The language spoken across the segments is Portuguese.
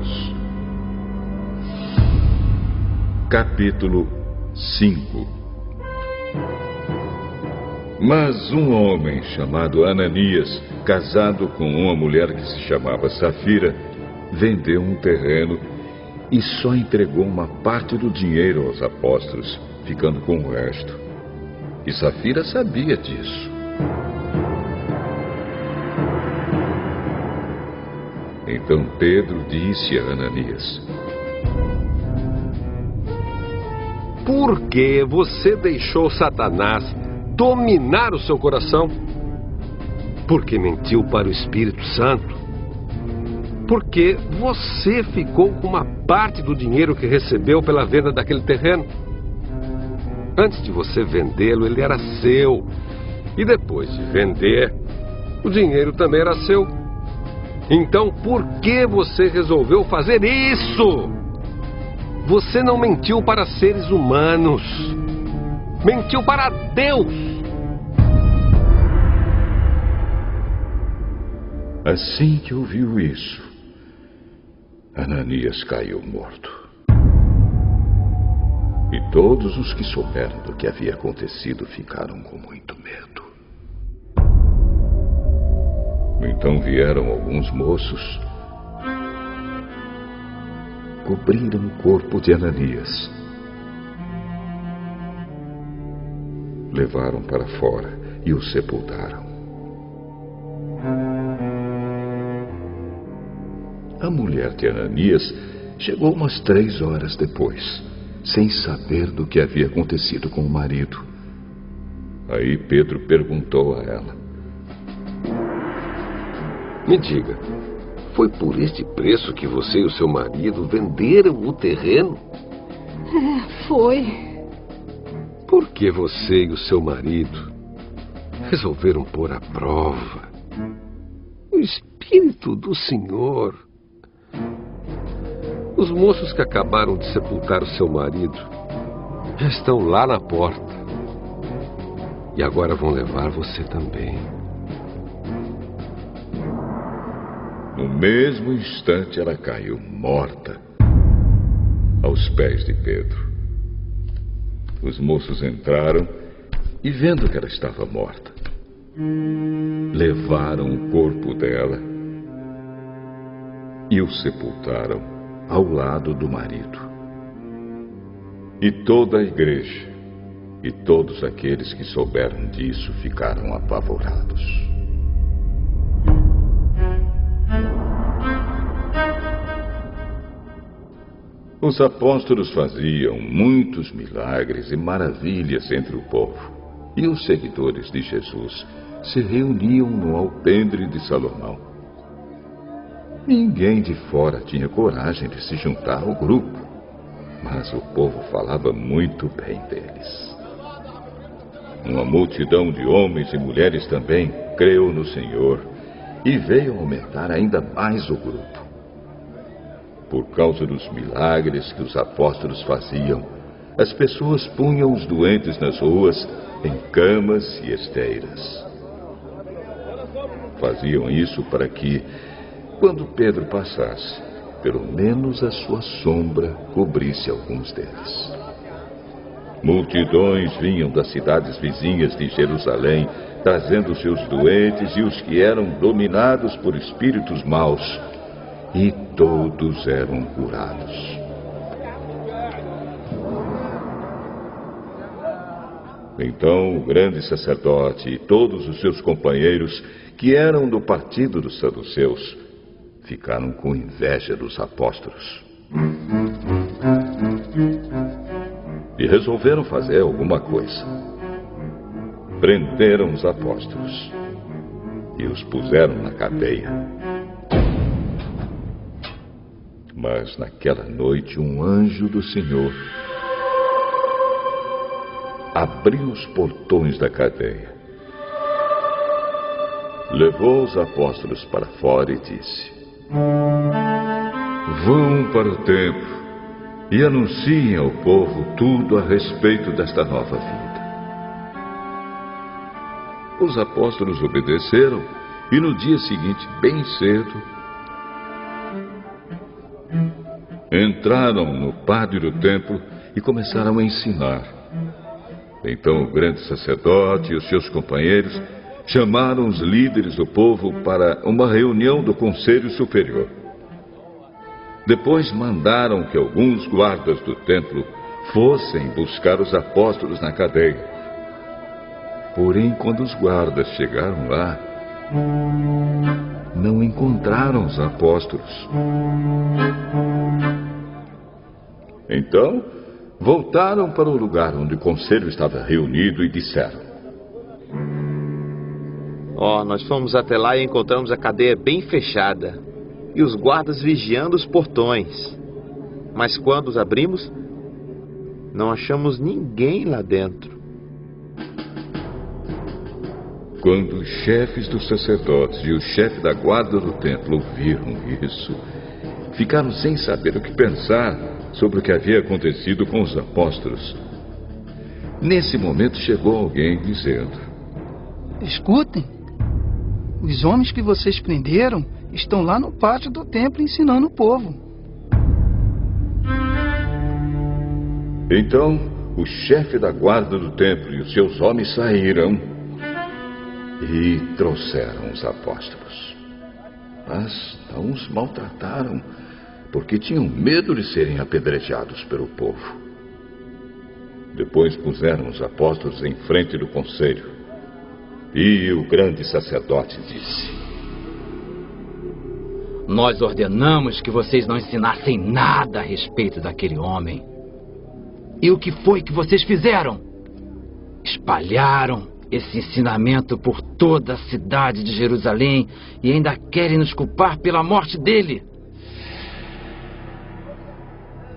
Deus. Capítulo 5. Mas um homem chamado Ananias, casado com uma mulher que se chamava Safira, vendeu um terreno e só entregou uma parte do dinheiro aos apóstolos, ficando com o resto. E Safira sabia disso. Então Pedro disse a Ananias: Por que você deixou Satanás dominar o seu coração? Porque mentiu para o Espírito Santo? Porque você ficou com uma parte do dinheiro que recebeu pela venda daquele terreno? Antes de você vendê-lo, ele era seu. E depois de vender, o dinheiro também era seu. Então, por que você resolveu fazer isso? Você não mentiu para seres humanos. Mentiu para Deus. Assim que ouviu isso, Ananias caiu morto. E todos os que souberam do que havia acontecido ficaram com muito medo. Então vieram alguns moços, cobriram o corpo de Ananias, levaram para fora e o sepultaram. A mulher de Ananias chegou umas 3 horas depois, sem saber do que havia acontecido com o marido. Aí Pedro perguntou a ela: Me diga, foi por este preço que você e o seu marido venderam o terreno? Foi. Por que você e o seu marido resolveram pôr à prova o Espírito do Senhor? Os moços que acabaram de sepultar o seu marido já estão lá na porta. E agora vão levar você também. No mesmo instante, ela caiu morta aos pés de Pedro. Os moços entraram e, vendo que ela estava morta, levaram o corpo dela e o sepultaram ao lado do marido. E toda a igreja e todos aqueles que souberam disso ficaram apavorados. Os apóstolos faziam muitos milagres e maravilhas entre o povo, e os seguidores de Jesus se reuniam no alpendre de Salomão. Ninguém de fora tinha coragem de se juntar ao grupo, mas o povo falava muito bem deles. Uma multidão de homens e mulheres também creu no Senhor e veio aumentar ainda mais o grupo. Por causa dos milagres que os apóstolos faziam, as pessoas punham os doentes nas ruas, em camas e esteiras. Faziam isso para que, quando Pedro passasse, pelo menos a sua sombra cobrisse alguns deles. Multidões vinham das cidades vizinhas de Jerusalém, trazendo seus doentes e os que eram dominados por espíritos maus, e todos eram curados. Então o grande sacerdote e todos os seus companheiros, que eram do partido dos saduceus, ficaram com inveja dos apóstolos. E resolveram fazer alguma coisa. Prenderam os apóstolos e os puseram na cadeia. Mas naquela noite um anjo do Senhor abriu os portões da cadeia, levou os apóstolos para fora e disse: Vão para o templo e anunciem ao povo tudo a respeito desta nova vida. Os apóstolos obedeceram e no dia seguinte, bem cedo, entraram no pátio do templo e começaram a ensinar. Então o grande sacerdote e os seus companheiros chamaram os líderes do povo para uma reunião do Conselho Superior. Depois mandaram que alguns guardas do templo fossem buscar os apóstolos na cadeia. Porém, quando os guardas chegaram lá, não encontraram os apóstolos. Então, voltaram para o lugar onde o conselho estava reunido e disseram: Nós fomos até lá e encontramos a cadeia bem fechada e os guardas vigiando os portões. Mas quando os abrimos, não achamos ninguém lá dentro. Quando os chefes dos sacerdotes e o chefe da guarda do templo ouviram isso, ficaram sem saber o que pensar sobre o que havia acontecido com os apóstolos. Nesse momento chegou alguém dizendo: Escutem, os homens que vocês prenderam estão lá no pátio do templo ensinando o povo. Então, o chefe da guarda do templo e os seus homens saíram e trouxeram os apóstolos. Mas não os maltrataram, porque tinham medo de serem apedrejados pelo povo. Depois puseram os apóstolos em frente do conselho. E o grande sacerdote disse: Nós ordenamos que vocês não ensinassem nada a respeito daquele homem. E o que foi que vocês fizeram? Espalharam esse ensinamento por toda a cidade de Jerusalém e ainda querem nos culpar pela morte dele.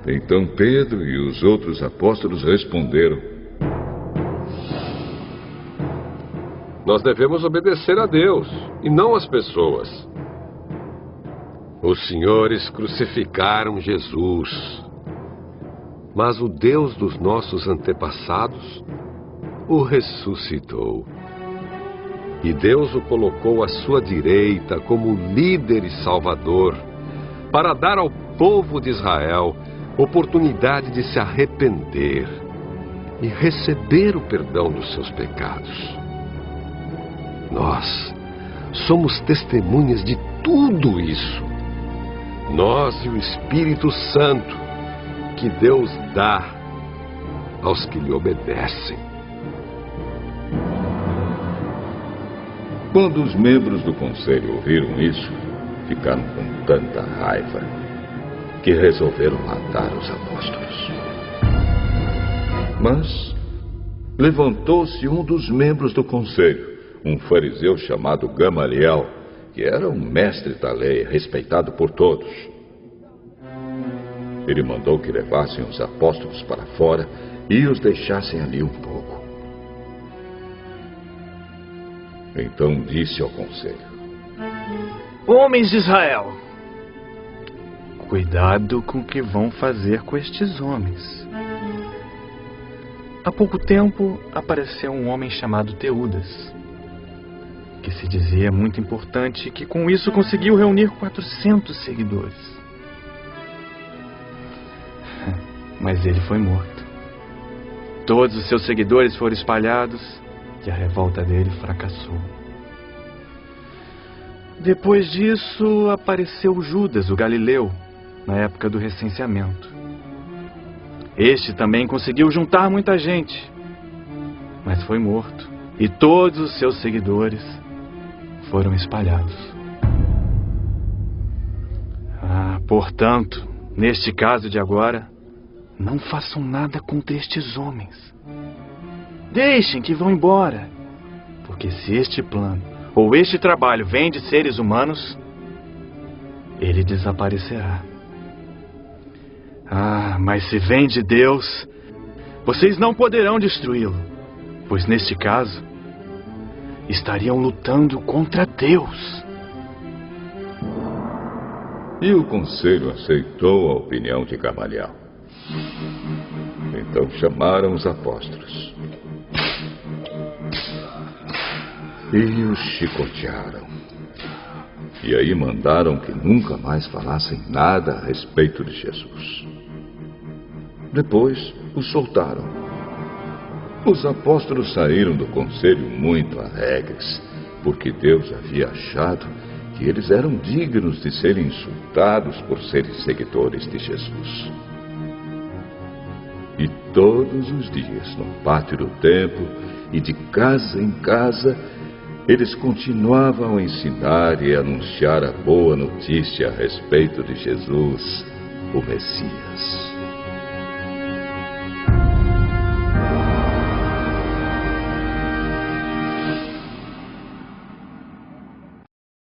Então Pedro e os outros apóstolos responderam: Nós devemos obedecer a Deus e não às pessoas. Os senhores crucificaram Jesus, mas o Deus dos nossos antepassados o ressuscitou. E Deus o colocou à sua direita como líder e salvador, para dar ao povo de Israel oportunidade de se arrepender e receber o perdão dos seus pecados. Nós somos testemunhas de tudo isso. Nós e o Espírito Santo que Deus dá aos que lhe obedecem. Quando os membros do conselho ouviram isso, ficaram com tanta raiva que resolveram matar os apóstolos. Mas levantou-se um dos membros do conselho, um fariseu chamado Gamaliel, que era um mestre da lei, respeitado por todos. Ele mandou que levassem os apóstolos para fora e os deixassem ali um pouco. Então disse ao conselho: Homens de Israel, cuidado com o que vão fazer com estes homens. Há pouco tempo apareceu um homem chamado Teudas, que se dizia muito importante e que com isso conseguiu reunir 400 seguidores. Mas ele foi morto. Todos os seus seguidores foram espalhados e a revolta dele fracassou. Depois disso, apareceu Judas, o Galileu, na época do recenseamento. Este também conseguiu juntar muita gente, mas foi morto, e todos os seus seguidores foram espalhados. Portanto, neste caso de agora, não façam nada contra estes homens. Deixem que vão embora, porque se este plano ou este trabalho vem de seres humanos, ele desaparecerá. Mas se vem de Deus, vocês não poderão destruí-lo, pois neste caso, estariam lutando contra Deus. E o conselho aceitou a opinião de Gamaliel. Então chamaram os apóstolos e os chicotearam. E aí mandaram que nunca mais falassem nada a respeito de Jesus. Depois, os soltaram. Os apóstolos saíram do conselho muito alegres, porque Deus havia achado que eles eram dignos de serem insultados por serem seguidores de Jesus. E todos os dias, no pátio do templo e de casa em casa, eles continuavam a ensinar e a anunciar a boa notícia a respeito de Jesus, o Messias.